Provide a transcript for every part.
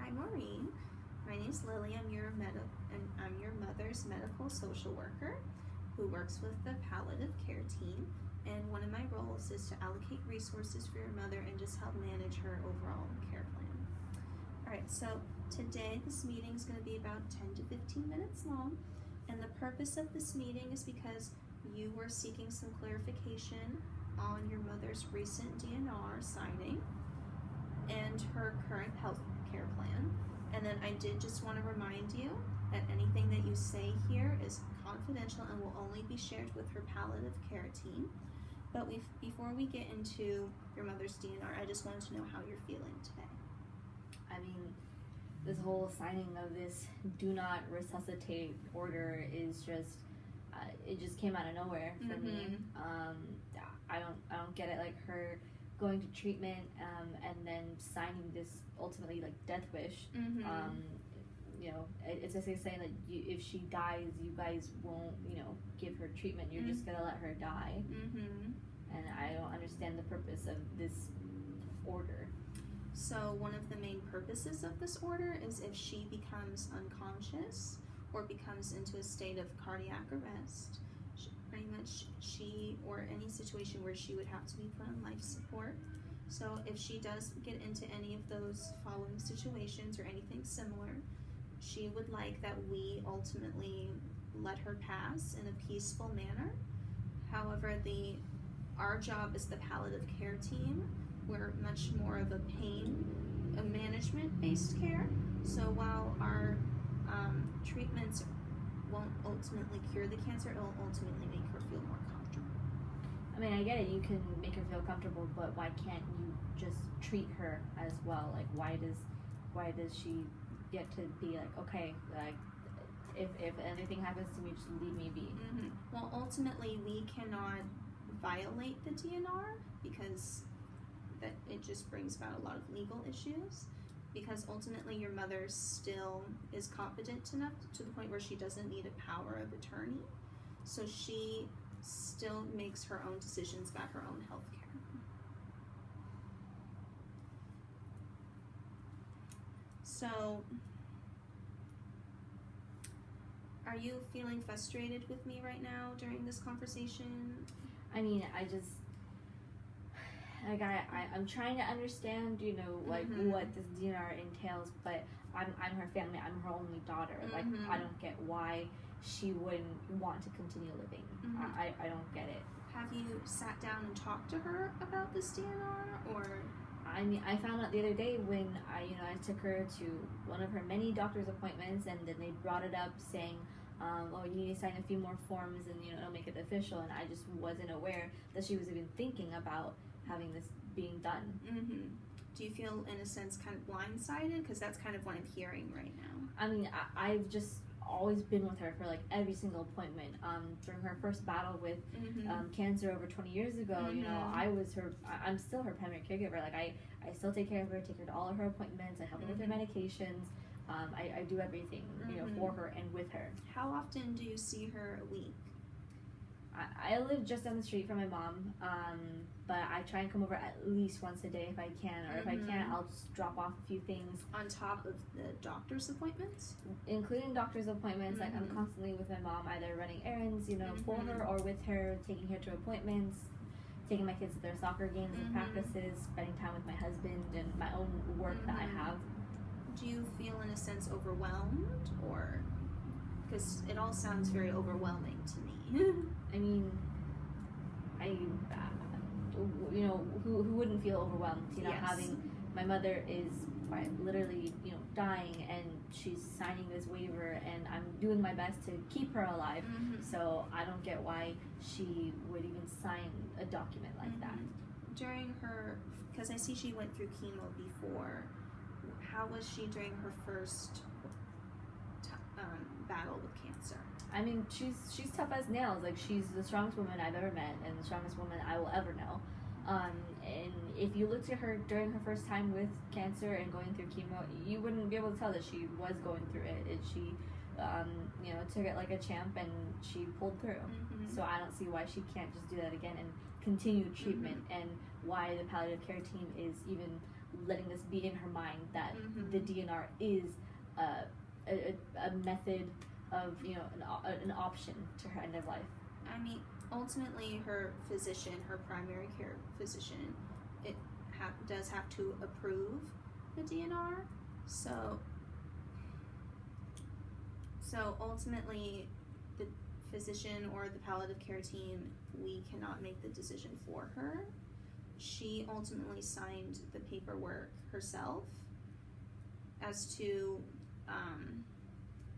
Hi, Maureen. My name's Lily. I'm your mother's medical social worker who works with the palliative care team. And one of my roles is to allocate resources for your mother and just help manage her overall care plan. All right, so today this meeting is going to be about 10 to 15 minutes long. And the purpose of this meeting is because you were seeking some clarification on your mother's recent DNR signing and her current health care plan. And then I did just want to remind you that anything that you say here is confidential and will only be shared with her palliative care team. But before we get into your mother's DNR, I just wanted to know how you're feeling today. I mean, this whole signing of this do not resuscitate order is just, it just came out of nowhere for me. I don't get it. Like her going to treatment and then signing this ultimately like death wish. You know, it's basically saying that if she dies, you guys won't, give her treatment. You're just gonna let her die. And I don't understand the purpose of this order. So one of the main purposes of this order is if she becomes unconscious or becomes into a state of cardiac arrest, pretty much she, or any situation where she would have to be put on life support. So if she does get into any of those following situations or anything similar, she would like that we ultimately let her pass in a peaceful manner. However, our job as the palliative care team, we're much more of a management-based care. So while our treatments won't ultimately cure the cancer, it will ultimately make her feel more comfortable. I mean, I get it, you can make her feel comfortable, but why can't you just treat her as well? Like, why does she get to be like, okay, like, if anything happens to me, just leave me be? Well, ultimately, we cannot violate the DNR because that it just brings about a lot of legal issues, because ultimately your mother still is competent enough to the point where she doesn't need a power of attorney, so she still makes her own decisions about her own health care. So are you feeling frustrated with me right now during this conversation? I mean, I'm trying to understand, like what this DNR entails, but I'm her family, I'm her only daughter. Like, I don't get why she wouldn't want to continue living. I don't get it. Have you sat down and talked to her about this DNR, or? I mean, I found out the other day when I took her to one of her many doctor's appointments, and then they brought it up saying, oh, you need to sign a few more forms and it'll make it official, and I just wasn't aware that she was even thinking about having this being done. Do you feel in a sense kind of blindsided? Because that's kind of what I'm hearing right now. I mean, I've just always been with her for like every single appointment. During her first battle with cancer over 20 years ago, I'm still her primary caregiver. Like I still take care of her, take her to all of her appointments, I help her with her medications. I do everything, for her and with her. How often do you see her a week? I live just down the street from my mom, but I try and come over at least once a day if I can, or if I can't, I'll just drop off a few things. On top of the doctor's appointments? Including doctor's appointments, like I'm constantly with my mom, either running errands, for her, or with her, taking her to appointments, taking my kids to their soccer games and practices, spending time with my husband and my own work that I have. Do you feel in a sense overwhelmed, or? Because it all sounds very overwhelming to me. I mean, who wouldn't feel overwhelmed, Yes. having my mother is literally, dying, and she's signing this waiver, and I'm doing my best to keep her alive, so I don't get why she would even sign a document like that. During her, because I see she went through chemo before, how was she during her first battle with cancer? I mean, she's tough as nails. Like, she's the strongest woman I've ever met, and the strongest woman I will ever know. And if you looked at her during her first time with cancer and going through chemo, you wouldn't be able to tell that she was going through it. She took it like a champ, and she pulled through. So I don't see why she can't just do that again and continue treatment, and why the palliative care team is even letting this be in her mind that Mm-hmm. the DNR is a method of, you know, an option to her end of life. I mean, ultimately, her physician, her primary care physician, it does have to approve the DNR. So ultimately, the physician or the palliative care team, we cannot make the decision for her. She ultimately signed the paperwork herself as to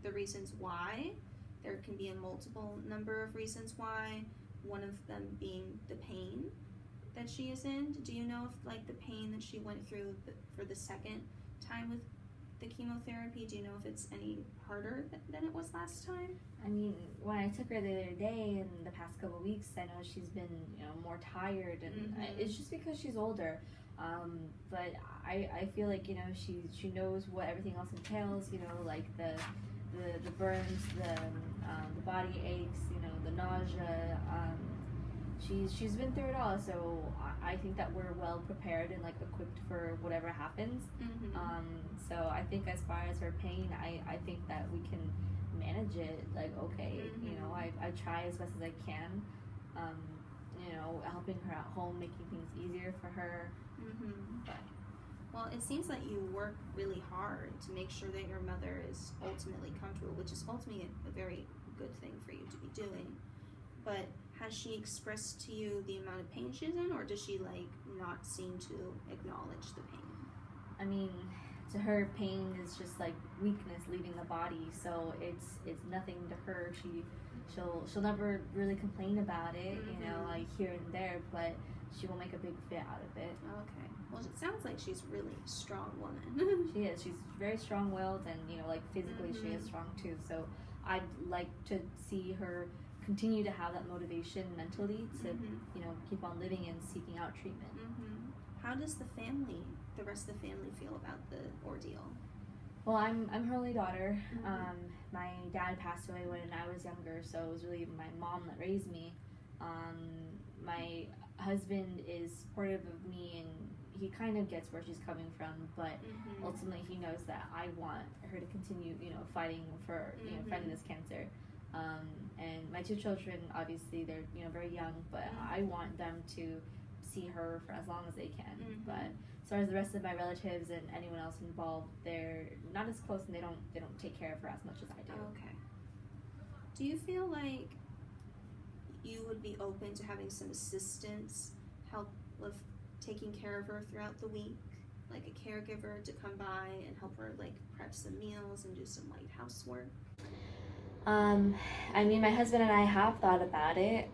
the reasons why. There can be a multiple number of reasons why, one of them being the pain that she is in. Do you know if, like, the pain that she went through for the second time with the chemotherapy, do you know if it's any harder than it was last time? I mean, when I took her the other day in the past couple of weeks, I know she's been, you know, more tired, and it's just because she's older. But I feel like, you know, she knows what everything else entails, you know, like the burns, the body aches, you know, the nausea. She's been through it all, so I think that we're well prepared and, like, equipped for whatever happens. So I think as far as her pain, I think that we can manage it, like, okay, you know, I try as best as I can, you know, helping her at home, making things easier for her. But, well, it seems like you work really hard to make sure that your mother is ultimately comfortable, which is ultimately a very good thing for you to be doing. But has she expressed to you the amount of pain she's in, or does she, like, not seem to acknowledge the pain? I mean, to her, pain is just like weakness leaving the body, so it's nothing to her. She'll never really complain about it, you know, like here and there, but she will make a big fit out of it. Okay. Well, it sounds like she's really a strong woman. She is. She's very strong-willed, and, you know, like, physically she is strong too. So I'd like to see her continue to have that motivation mentally to, you know, keep on living and seeking out treatment. How does the rest of the family feel about the ordeal? Well, I'm her only daughter. My dad passed away when I was younger, so it was really my mom that raised me. My husband is supportive of me, and he kind of gets where she's coming from, but ultimately he knows that I want her to continue, you know, fighting for, you know, fighting this cancer. And my two children, obviously, they're, you know, very young, but I want them to see her for as long as they can. But as far as the rest of my relatives and anyone else involved, they're not as close, and they don't take care of her as much as I do. Okay. Do you feel like you would be open to having some assistance, help with taking care of her throughout the week? Like a caregiver to come by and help her, like, prep some meals and do some light housework? I mean, my husband and I have thought about it.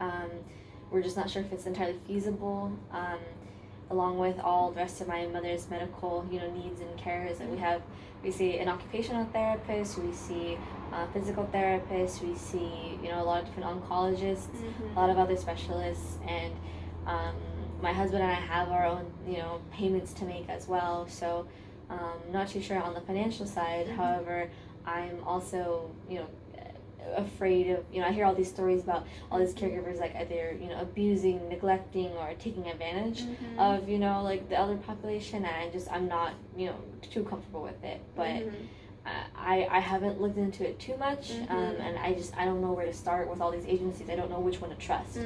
We're just not sure if it's entirely feasible. Along with all the rest of my mother's medical, you know, needs and cares that we see an occupational therapist, we see a physical therapist, we see, you know, a lot of different oncologists, a lot of other specialists, and my husband and I have our own, you know, payments to make as well. So not too sure on the financial side. However, I'm also, you know, afraid of, you know, I hear all these stories about all these caregivers, like, either, you know, abusing, neglecting, or taking advantage of, you know, like, the elder population, and I'm not, you know, too comfortable with it. But I haven't looked into it too much, and I don't know where to start with all these agencies. I don't know which one to trust.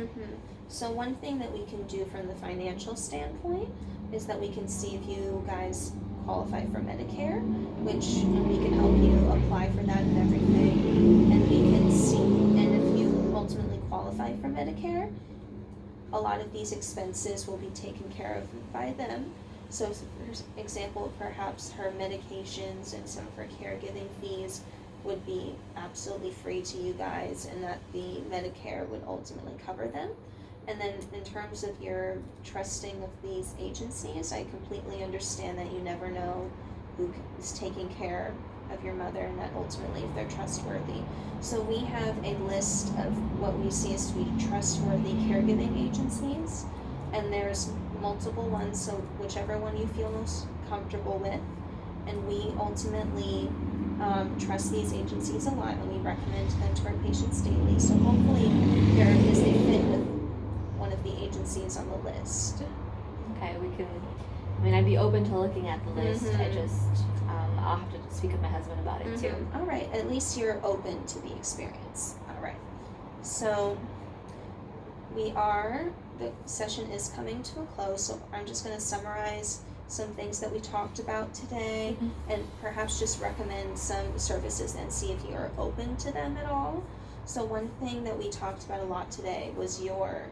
So one thing that we can do from the financial standpoint is that we can see if you guys qualify for Medicare, which we can help you apply for that and everything, and we can see, and if you ultimately qualify for Medicare, a lot of these expenses will be taken care of by them. So, for example, perhaps her medications and some of her caregiving fees would be absolutely free to you guys, and that the Medicare would ultimately cover them. And then in terms of your trusting of these agencies, I completely understand that you never know who is taking care of your mother, and that ultimately if they're trustworthy. So we have a list of what we see as to be trustworthy caregiving agencies, and there's multiple ones, so whichever one you feel most comfortable with. And we ultimately trust these agencies a lot, and we recommend them to our patients daily. So hopefully there is a fit with one of the agencies on the list. Okay, we can I mean, I'd be open to looking at the list. I just, I'll have to speak with my husband about it too. All right, at least you're open to the experience. All right, so the session is coming to a close, so I'm just going to summarize some things that we talked about today and perhaps just recommend some services and see if you're open to them at all. So one thing that we talked about a lot today was your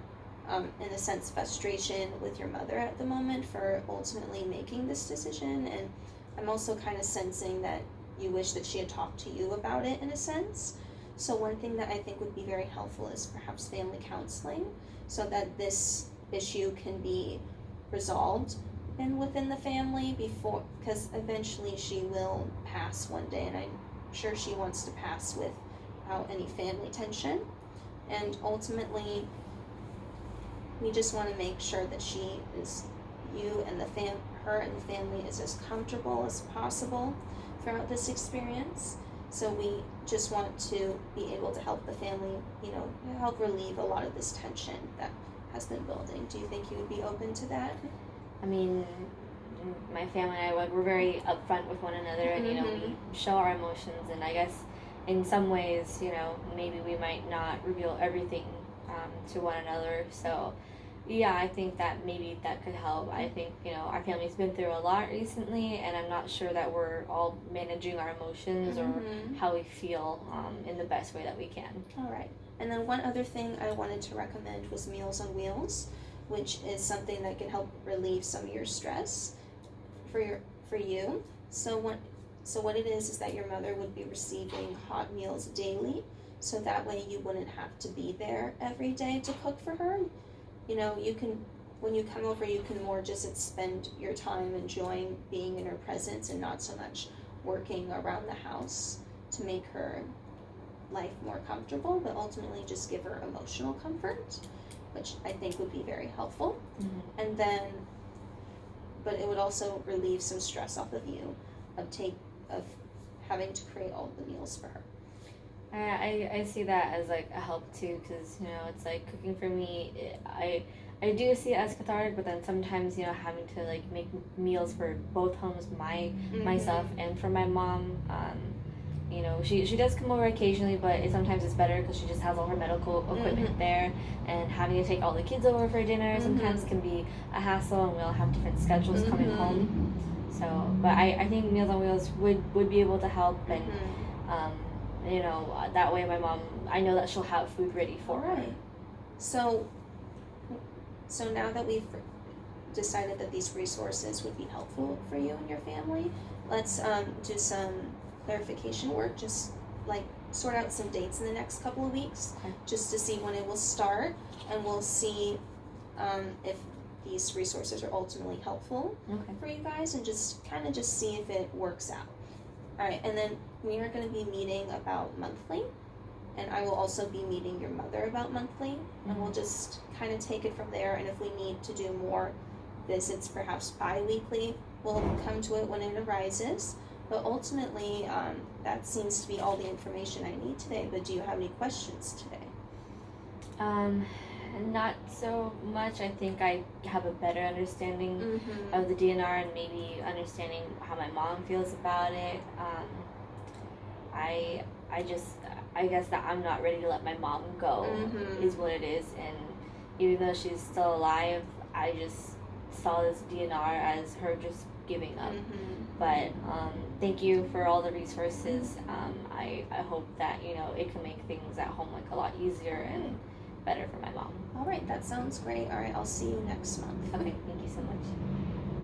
in a sense frustration with your mother at the moment for ultimately making this decision, and I'm also kind of sensing that you wish that she had talked to you about it in a sense. So one thing that I think would be very helpful is perhaps family counseling, so that this issue can be resolved and within the family before, because eventually she will pass one day, and I'm sure she wants to pass without any family tension. And ultimately, we just want to make sure that you and her and the family is as comfortable as possible throughout this experience. So we just want to be able to help the family, help relieve a lot of this tension that has been building. Do you think you would be open to that? I mean, my family and I, we're very upfront with one another, and we show our emotions, and I guess in some ways, maybe we might not reveal everything to one another. So yeah, I think that maybe that could help. I think, our family's been through a lot recently, and I'm not sure that we're all managing our emotions or how we feel in the best way that we can. All right. And then one other thing I wanted to recommend was Meals on Wheels, which is something that can help relieve some of your stress for you. So what it is that your mother would be receiving hot meals daily, so that way you wouldn't have to be there every day to cook for her. You can, when you come over, you can more just spend your time enjoying being in her presence and not so much working around the house to make her life more comfortable, but ultimately just give her emotional comfort, which I think would be very helpful. And then, but it would also relieve some stress off of you of having to create all the meals for her. I see that as like a help too, because it's like cooking for me. I do see it as cathartic, but then sometimes having to like make meals for both homes, myself and for my mom. She does come over occasionally, but sometimes it's better because she just has all her medical equipment there, and having to take all the kids over for dinner sometimes can be a hassle, and we all have different schedules coming home. So, but I think Meals on Wheels would be able to help, and that way my mom, I know that she'll have food ready for her. So now that we've decided that these resources would be helpful for you and your family, let's do some clarification work, just like sort out some dates in the next couple of weeks, just to see when it will start, and we'll see if these resources are ultimately helpful for you guys, and just see if it works out. All right, and then we are going to be meeting about monthly, and I will also be meeting your mother about monthly, and we'll just kind of take it from there. And if we need to do more visits, perhaps bi-weekly, we'll come to it when it arises. But ultimately, that seems to be all the information I need today. But do you have any questions today? Not so much. I think I have a better understanding of the DNR, and maybe understanding how my mom feels about it. I guess that I'm not ready to let my mom go is what it is. And even though she's still alive, I just saw this DNR as her just giving up. But thank you for all the resources. I hope that it can make things at home like a lot easier and better for my mom. All right, that sounds great. All right, I'll see you next month. Okay, thank you so much.